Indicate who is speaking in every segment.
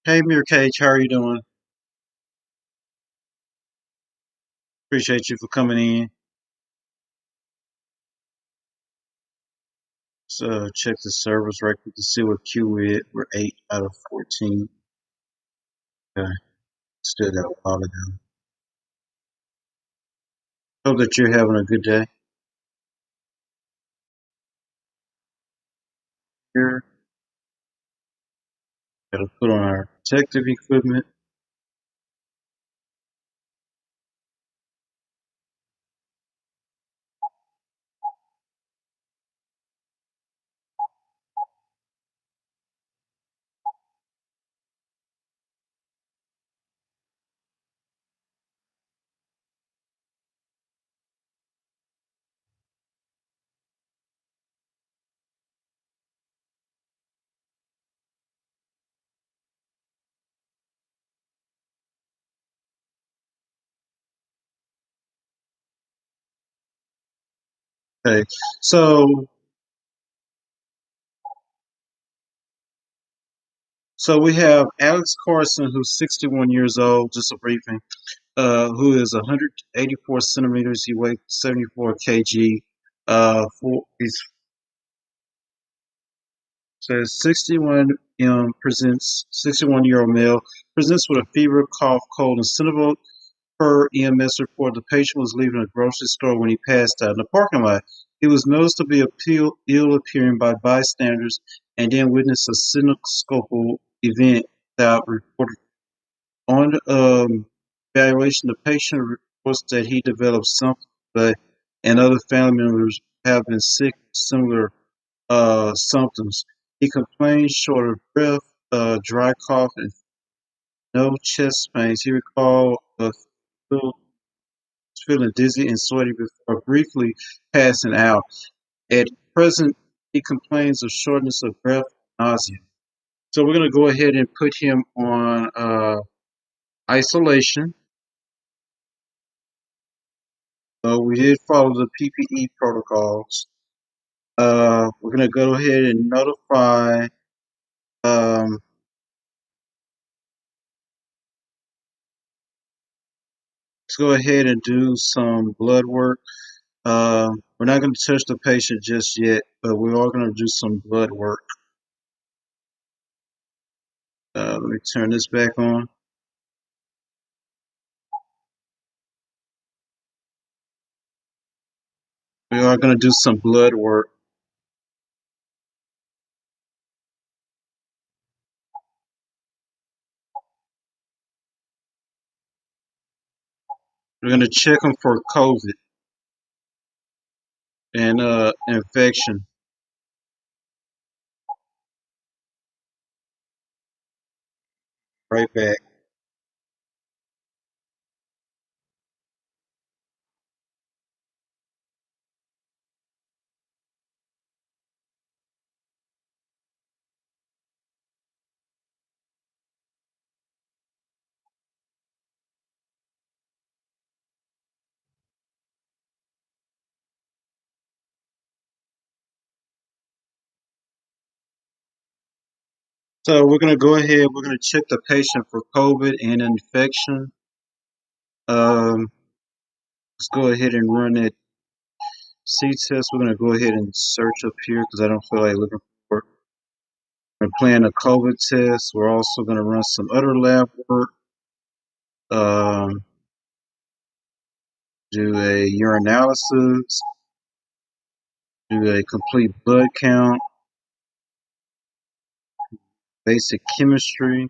Speaker 1: Hey, Mir Cage, how are you doing? Appreciate you for coming in. So check the servers right quick to see what Q is. We're 8 out of 14. Okay, still got a while to go. Hope that you're having a good day. Here, gotta put on our protective equipment. Okay, so so we have Alex Carson, who's 61 years old. Just a briefing. Who is 184 centimeters. He weighs 74 kg. He's says 61 presents 61-year-old male presents with a fever, cough, cold, and sniffle. Per EMS report, the patient was leaving a grocery store when he passed out in the parking lot. He was noticed to be ill appearing by bystanders and then witnessed a syncopical event without reported. On evaluation, the patient reports that he developed something, but and other family members have been sick with similar symptoms. He complained short of breath, dry cough, and no chest pains. He recalled feeling dizzy and sweaty before briefly passing out. At present, he complains of shortness of breath and nausea. So we're going to go ahead and put him on isolation. So we did follow the PPE protocols. We're going to go ahead and notify. Um, let's go ahead and do some blood work. We're not going to touch the patient just yet, but we are going to do some blood work. Let me turn this back on. We are going to do some blood work. We're going to check them for COVID and infection. Right back. So we're going to go ahead. We're going to check the patient for COVID and infection. Let's go ahead and run that C test. We're going to go ahead and search up here because I don't feel like looking for it. We're playing a COVID test. We're also going to run some other lab work. Um, do a urinalysis. Do a complete blood count. Basic chemistry.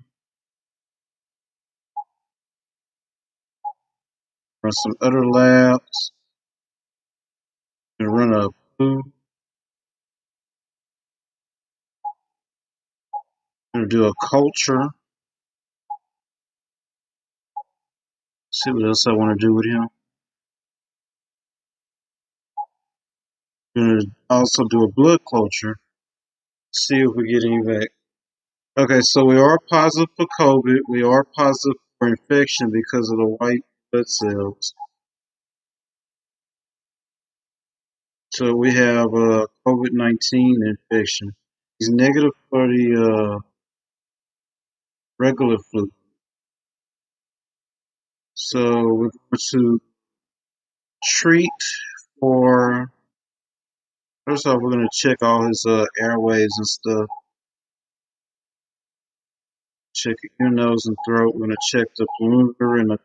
Speaker 1: Run some other labs. And run a poo. Gonna do a culture. See what else I want to do with him. Gonna also do a blood culture. See if we get any back. Okay, so we are positive for COVID. We are positive for infection because of the white blood cells. So we have COVID-19 infection. He's negative for the regular flu. So we're going to treat for, first off, we're going to check all his airways and stuff. Check ear, nose, and throat. We're going to check the pulmonary and the.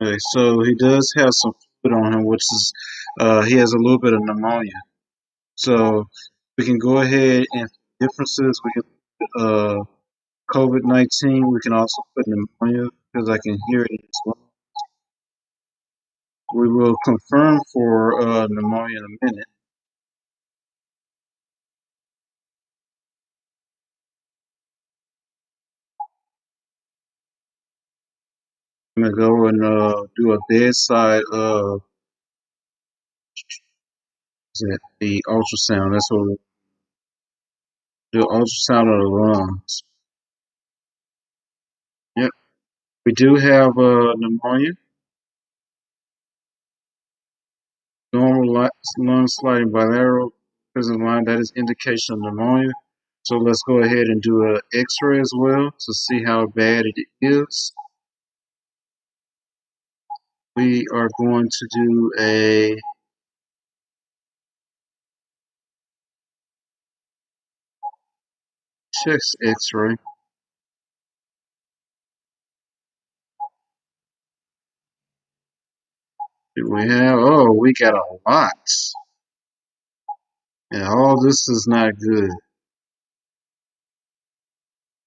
Speaker 1: Okay, so he does have some fluid on him, which is he has a little bit of pneumonia. So we can go ahead and differences. We can COVID-19. We can also put pneumonia because I can hear it as well. We will confirm for pneumonia in a minute. I'm gonna go and do a bedside the ultrasound. That's what we'll do, ultrasound of the lungs. Yep, we do have pneumonia. Normal lung sliding bilateral prison line. That is indication of pneumonia. So let's go ahead and do an X-ray as well to see how bad it is. We are going to do a chest X-ray. Do we have? Oh, we got a lot. And all this is not good.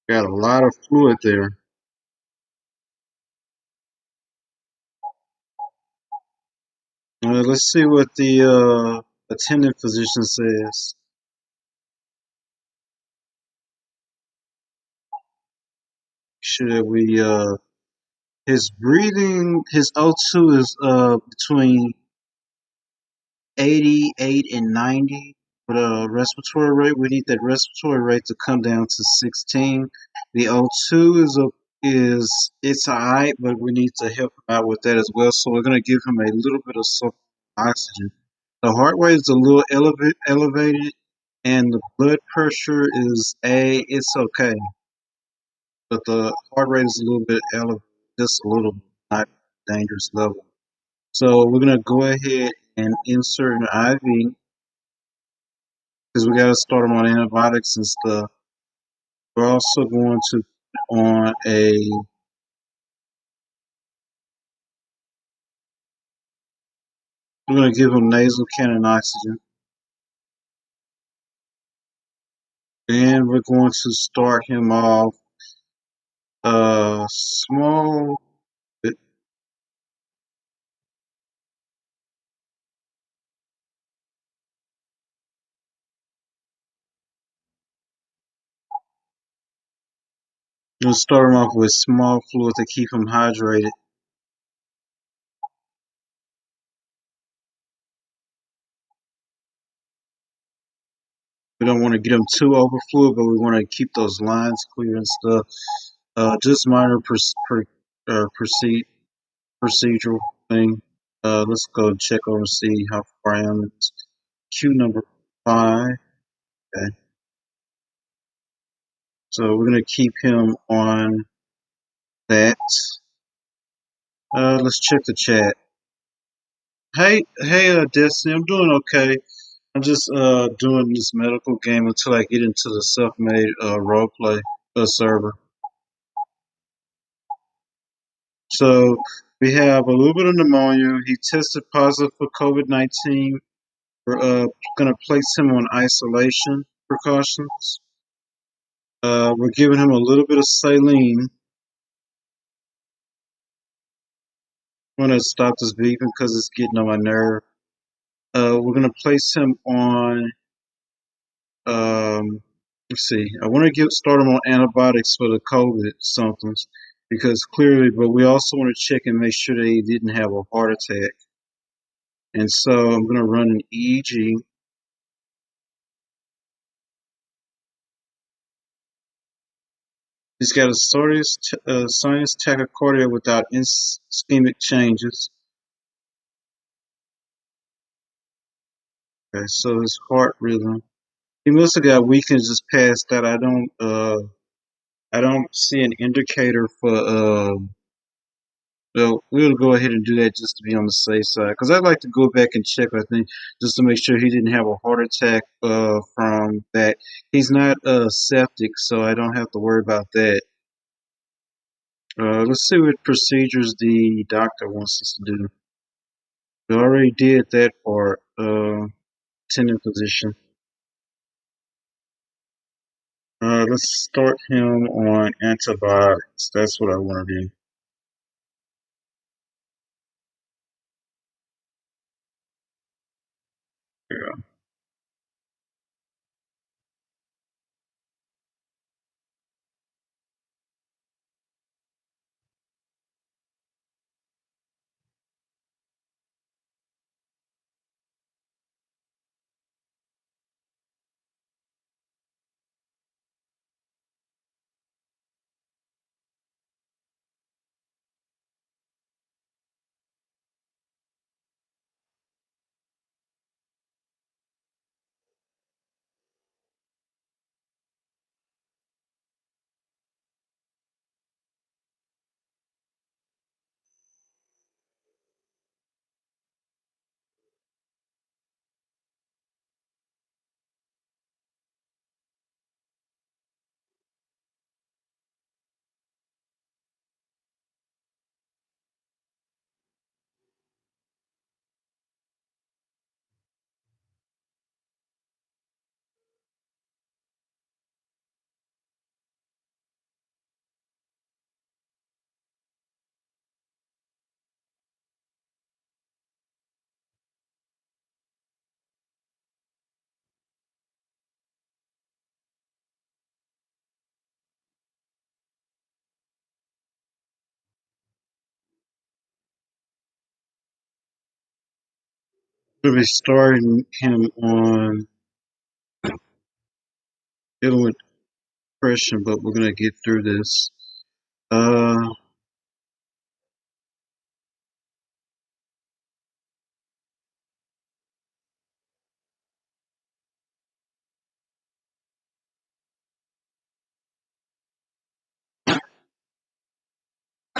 Speaker 1: Got a lot of fluid there. Let's see what the attending physician says. Should we his breathing, his O2 is between 88 and 90. But respiratory rate, we need that respiratory rate to come down to 16. The O2 is it's alright, but we need to help him out with that as well. So we're gonna give him a little bit of oxygen. The heart rate is a little elevated, and the blood pressure is it's okay, but the heart rate is a little bit elevated, just a little, not dangerous level. So we're gonna go ahead and insert an IV because we gotta start him on antibiotics and stuff. We're also going to put on we're gonna give him nasal cannon oxygen, and we're going to start him off small. We'll start him off with small fluid to keep him hydrated. We don't want to get them too over fluid, but we want to keep those lines clear and stuff. Just minor procedural thing. Let's go check over and see how far I am. It's Q number 5. Okay. So we're gonna keep him on that. Let's check the chat. Hey, Destiny, I'm doing okay. I'm just doing this medical game until I get into the self-made roleplay server. So we have a little bit of pneumonia. He tested positive for COVID-19. We're going to place him on isolation precautions. We're giving him a little bit of saline. I'm going to stop this beeping because it's getting on my nerve. We're going to place him on, let's see, I want to start him on antibiotics for the COVID symptoms because clearly, but we also want to check and make sure that he didn't have a heart attack. And so I'm going to run an EEG. He's got a sinus tachycardia without ischemic changes. Okay, so his heart rhythm. He must have got weak and just passed out. I don't see an indicator for well, we'll go ahead and do that just to be on the safe side. Because I'd like to go back and check, I think, just to make sure he didn't have a heart attack from that. He's not septic, so I don't have to worry about that. Let's see what procedures the doctor wants us to do. We already did that part, tendon position. Let's start him on antibiotics. That's what I want to do. Yeah. We'll be starting him on dealing with depression, but we're gonna get through this. Uh,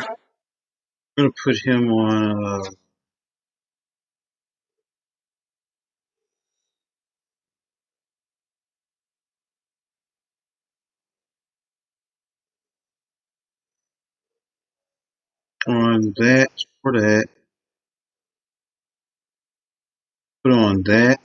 Speaker 1: I'm gonna put him on that for that. Put on that.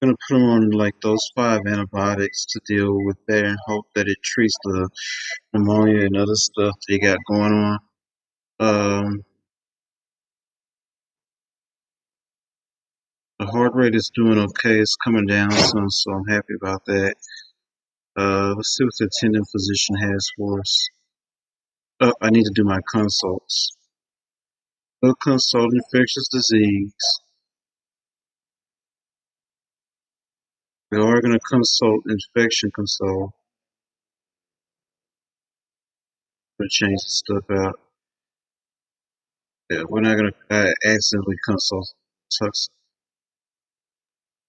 Speaker 1: I'm gonna put him on like those 5 antibiotics to deal with that and hope that it treats the pneumonia and other stuff they got going on. Um, the heart rate is doing okay. It's coming down some, so I'm happy about that. Let's see what the attending physician has for us. I need to do my consults. We'll consult infectious disease. We are going to consult infection control. We're going to change the stuff out. Yeah, we're not going to accidentally consult.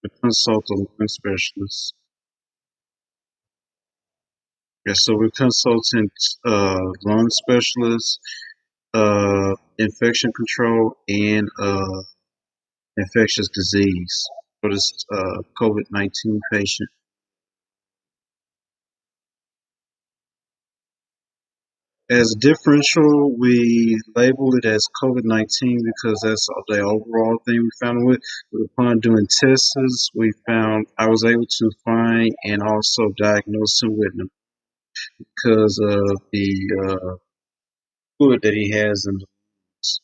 Speaker 1: We consult a lung specialist. Yeah, so we're consulting lung specialists, infection control, and infectious disease for this COVID-19 patient. As differential, we labeled it as COVID-19 because that's the overall thing we found with. But upon doing tests, we found I was able to find and also diagnose him with them because of the fluid that he has in the lungs.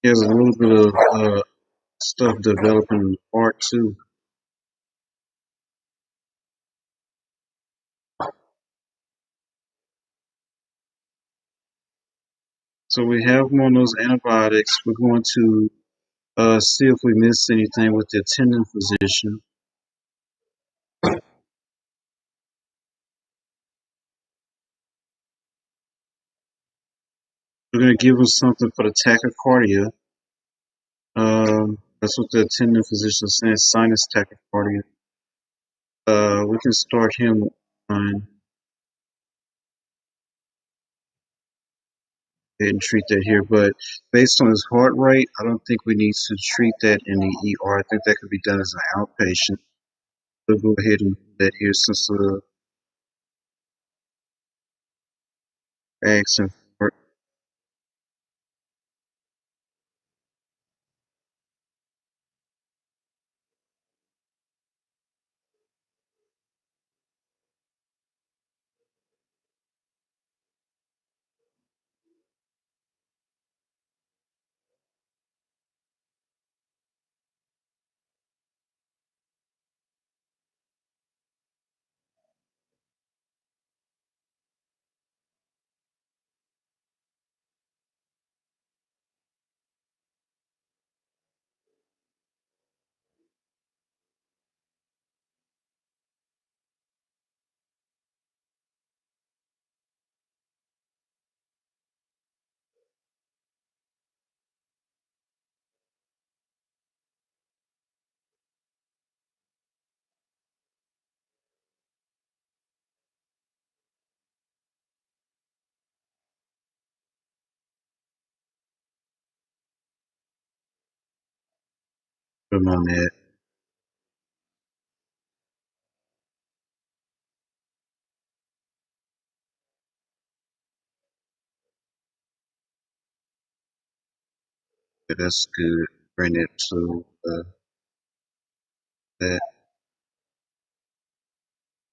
Speaker 1: He has a little bit of stuff developing in the heart too. So we have him on those antibiotics. We're going to see if we missed anything with the attending physician. We're going to give him something for the tachycardia. That's what the attending physician is saying, sinus tachycardia. We can start him on and treat that here, but based on his heart rate, I don't think we need to treat that in the ER. I think that could be done as an outpatient. We'll go ahead and do that here since the accent for him on that. Yeah, that's good. Bring it to that.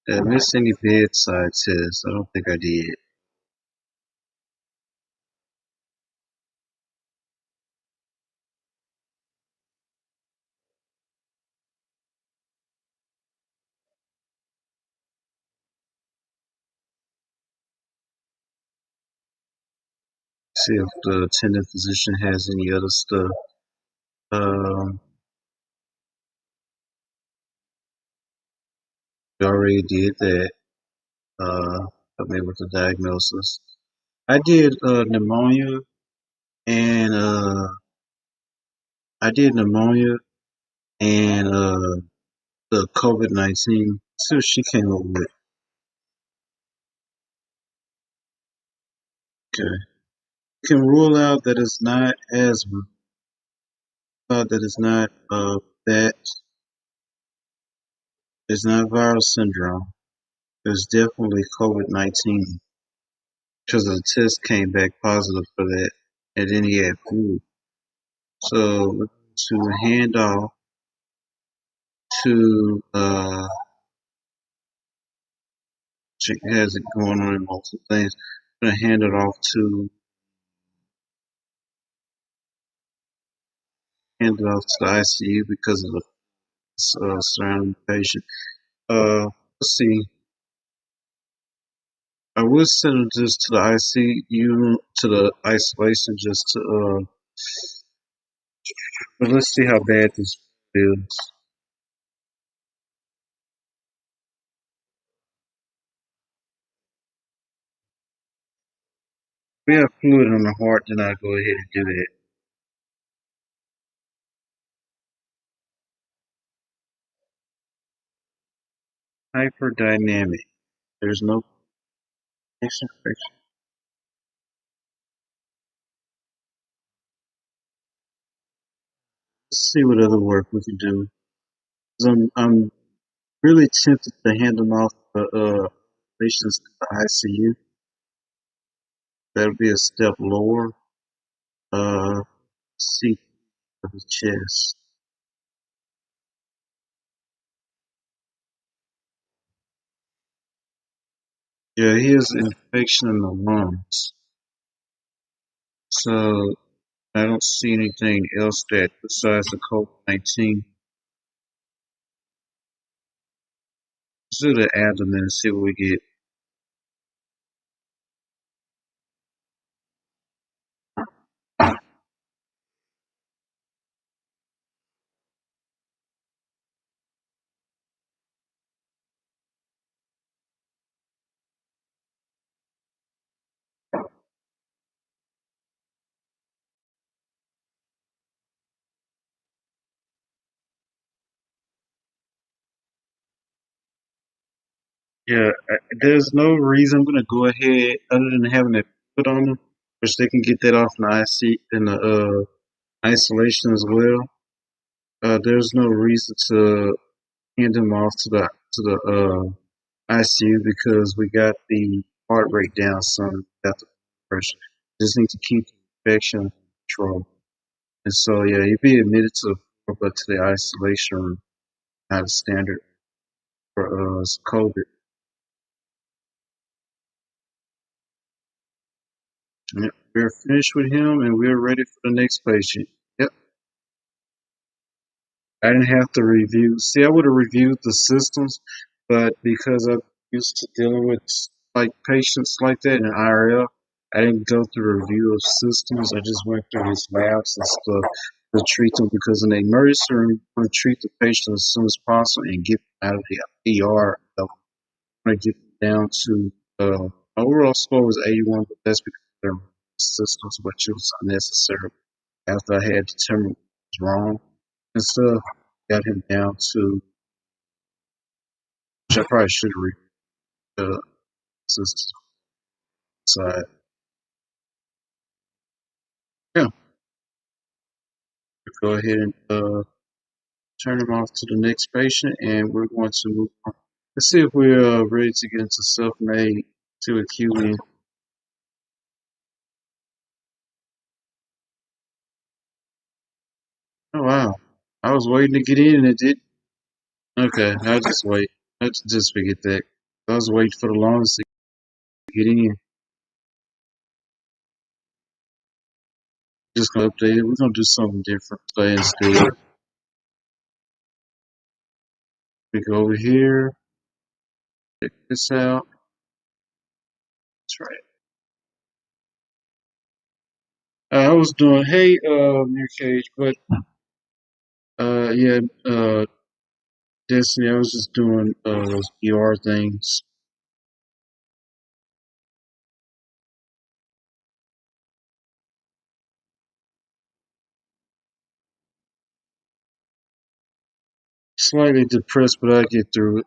Speaker 1: Did I miss any bedside tests? I don't think I did. See if the attending physician has any other stuff. Um, we already did that. Help me with the diagnosis. I did pneumonia and I did pneumonia and the COVID-19. See what she came up with. Okay. Can rule out that it's not asthma. That it's not that it's not viral syndrome. It's definitely COVID-19 because the test came back positive for that, and then he had flu. So we're going to hand off to she has it going on in multiple things. I'm gonna hand it off to the ICU because of the surrounding patient. Let's see. I would send this to the ICU to the isolation just to but let's see how bad this feels. If we have fluid on the heart, then I'll go ahead and do that. Hyperdynamic. There's no patient friction. Let's see what other work we can do. 'Cause I'm really tempted to hand them off. Patients to the ICU. That'll be a step lower. C of the chest. Yeah, he has an infection in the lungs. So I don't see anything else that besides the COVID-19. Let's do the abdomen and see what we get. Yeah, there's no reason I'm gonna go ahead other than having it put on them, which they can get that off in the IC in the isolation as well. There's no reason to hand them off to the ICU because we got the heart rate down some, got the pressure. Just need to keep the infection under control. And so yeah, you'd be admitted to but to the isolation room, not a standard for COVID. Yep, we're finished with him and we're ready for the next patient. Yep. I didn't have to review. See, I would have reviewed the systems, but because I'm used to dealing with like patients like that in IRL, I didn't go through a review of systems. I just went through his labs and stuff to treat them because in the emergency room, you want to treat the patient as soon as possible and get them out of the ER. I want to get them down to overall score was 81, but that's because their systems, which was unnecessary after I had determined what was wrong and stuff, got him down to, which I probably should have read the system side. Yeah, go ahead and turn him off to the next patient, and we're going to move on. Let's see if we're ready to get into self-made to a QE. Oh wow, I was waiting to get in and it did. Okay, I'll just wait. Let's just forget that. I was waiting for the longest to get in. Just gonna update it. We're gonna do something different today instead. We go over here, check this out. That's right. I was doing, hey, Near Cage, but yeah, Destiny, I was just doing those PR things. Slightly depressed, but I get through it.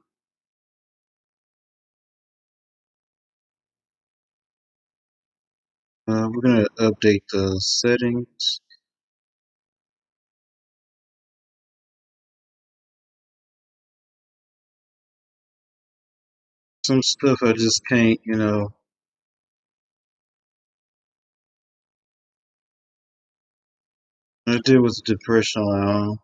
Speaker 1: We're gonna update the settings. Some stuff I just can't, I deal with depression on my own.